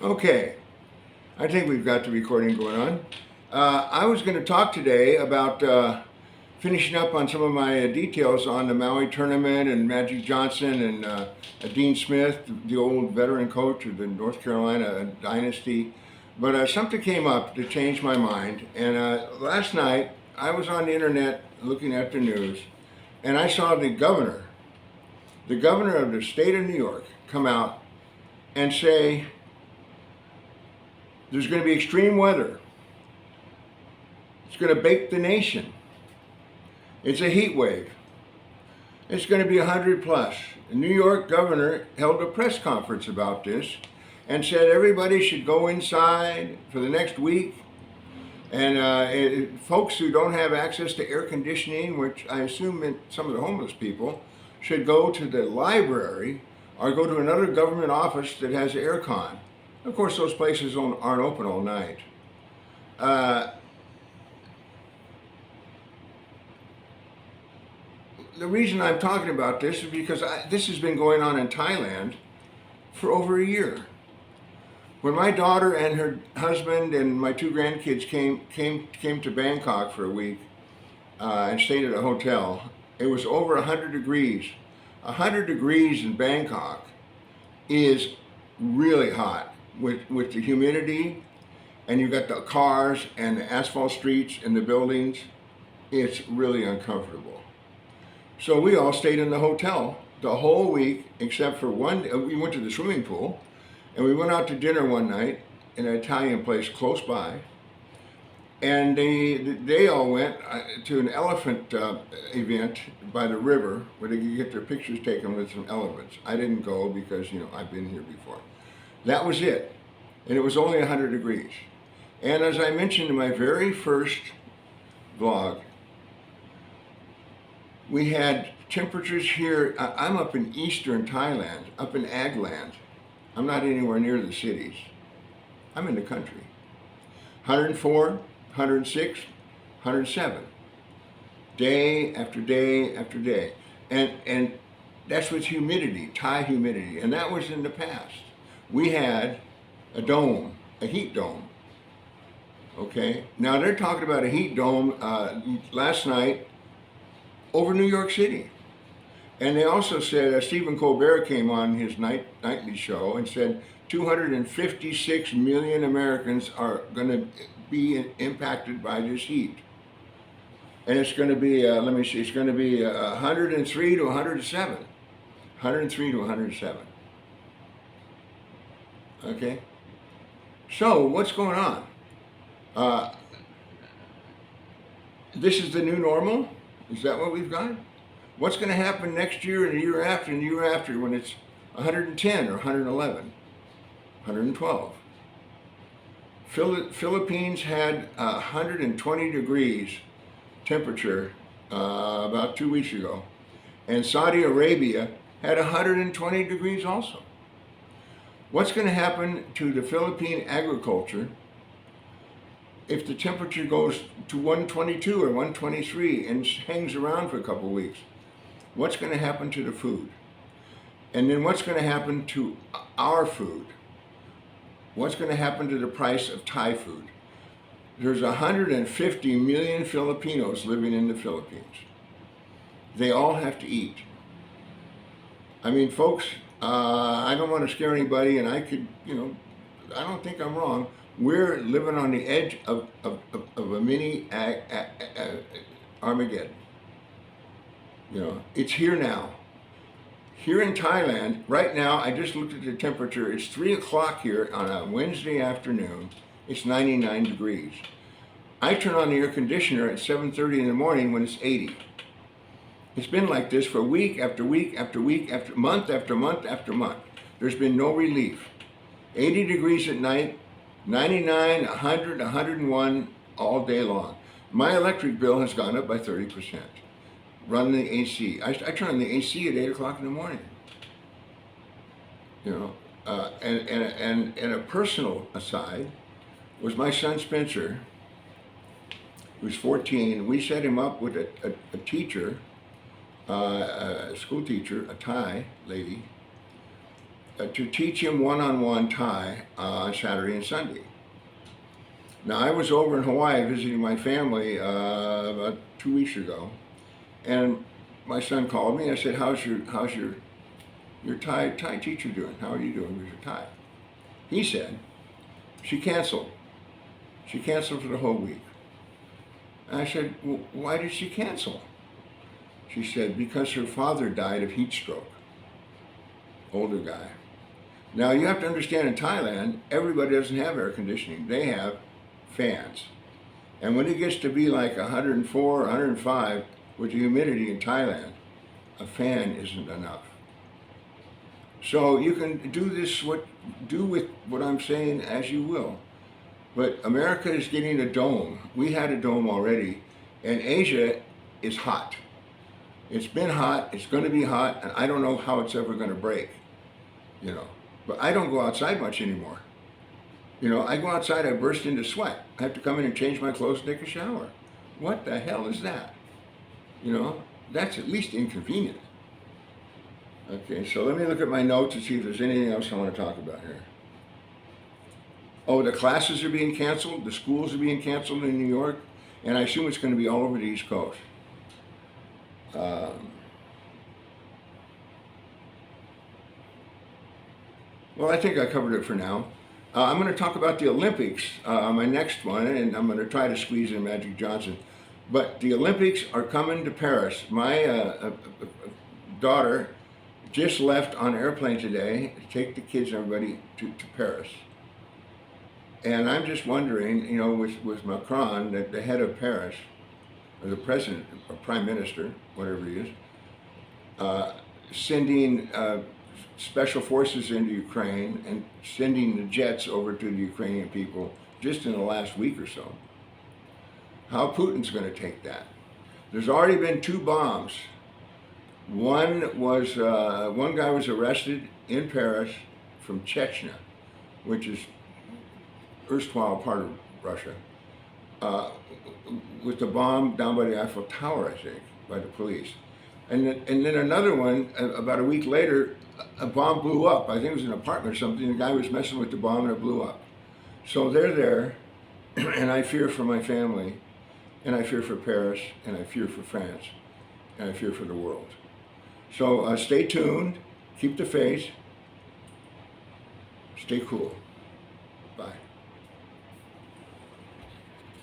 Okay, I think we've got the recording going on. I was going to talk today about finishing up on some of my details on the Maui tournament and Magic Johnson and Dean Smith, the old veteran coach of the North Carolina dynasty. But something came up to change my mind. And last night I was on the internet looking at the news, and I saw the governor of the state of New York, come out and say there's going to be extreme weather. It's going to bake the nation. It's a heat wave. It's going to be 100 plus. The New York governor held a press conference about this and said everybody should go inside for the next week. And folks who don't have access to air conditioning, which I assume meant some of the homeless people, should go to the library or go to another government office that has air con. Of course, those places aren't open all night. The reason I'm talking about this is because this has been going on in Thailand for over a year. When my daughter and her husband and my two grandkids came to Bangkok for a week and stayed at a hotel, it was over 100 degrees. 100 degrees in Bangkok is really hot with the humidity, and you've got the cars and the asphalt streets and the buildings. It's really uncomfortable. So we all stayed in the hotel the whole week except for one. We went to the swimming pool, and we went out to dinner one night in an Italian place close by. And they all went to an elephant event by the river where they could get their pictures taken with some elephants. I didn't go because, I've been here before. That was it. And it was only 100 degrees. And as I mentioned in my very first vlog, we had temperatures here. I'm up in eastern Thailand, up in Agland. I'm not anywhere near the cities. I'm in the country. 104, 106, 107. Day after day after day. And that's with humidity, Thai humidity. And that was in the past. We had a dome, a heat dome. Okay? Now they're talking about a heat dome last night over New York City. And they also said, Stephen Colbert came on his nightly show and said 256 million Americans are going to be impacted by this heat. And it's going to be, it's going to be 103 to 107. 103 to 107. Okay? So, what's going on? This is the new normal? Is that what we've got? What's going to happen next year and the year after and the year after when it's 110 or 111, 112? Philippines had 120 degrees temperature about 2 weeks ago. And Saudi Arabia had 120 degrees also. What's going to happen to the Philippine agriculture if the temperature goes to 122 or 123 and hangs around for a couple of weeks? What's going to happen to the food? And then what's going to happen to our food? What's going to happen to the price of Thai food? There's 150 million Filipinos living in the Philippines. They all have to eat. I mean, folks, I don't want to scare anybody, and I could, I don't think I'm wrong. We're living on the edge of a mini Armageddon. It's here now. Here in Thailand, right now, I just looked at the temperature. It's 3 o'clock here on a Wednesday afternoon. It's 99 degrees. I turn on the air conditioner at 7:30 in the morning when it's 80. It's been like this for week after week after week after month after month after month. There's been no relief. 80 degrees at night, 99, 100, 101 all day long. My electric bill has gone up by 30%. Running the AC. I turn on the AC at 8 o'clock in the morning. And a personal aside was my son Spencer, who's 14. We set him up with a teacher, a school teacher, a Thai lady, to teach him one-on-one Thai on Saturday and Sunday. Now, I was over in Hawaii visiting my family about 2 weeks ago, and my son called me. I said, "How's your Thai teacher doing? How are you doing with your Thai?" He said, "She canceled. She canceled for the whole week." And I said, "Well, why did she cancel?" She said, "Because her father died of heat stroke." Older guy. Now, you have to understand, in Thailand, everybody doesn't have air conditioning. They have fans. And when it gets to be like 104 or 105 with the humidity in Thailand, a fan isn't enough. So you can do with what I'm saying as you will. But America is getting a dome. We had a dome already, and Asia is hot. It's been hot, it's going to be hot, and I don't know how it's ever going to break, you know. But I don't go outside much anymore. You know, I go outside, I burst into sweat. I have to come in and change my clothes and take a shower. What the hell is that? You know, that's at least inconvenient. Okay, so let me look at my notes and see if there's anything else I want to talk about here. Oh, the classes are being canceled, the schools are being canceled in New York, and I assume it's going to be all over the East Coast. Well, I think I covered it for now. I'm going to talk about the Olympics on my next one, and I'm going to try to squeeze in Magic Johnson. But the Olympics are coming to Paris. My daughter just left on an airplane today to take the kids and everybody to Paris. And I'm just wondering, you know, with Macron, the head of Paris, or the president, or prime minister, whatever he is, sending special forces into Ukraine and sending the jets over to the Ukrainian people just in the last week or so. How Putin's going to take that? There's already been 2 bombs. One guy was arrested in Paris from Chechnya, which is erstwhile part of Russia, with the bomb down by the Eiffel Tower, I think, by the police. And then another one, about a week later, a bomb blew up. I think it was an apartment or something. The guy was messing with the bomb and it blew up. So they're there, and I fear for my family, and I fear for Paris, and I fear for France, and I fear for the world. So stay tuned, keep the faith, stay cool.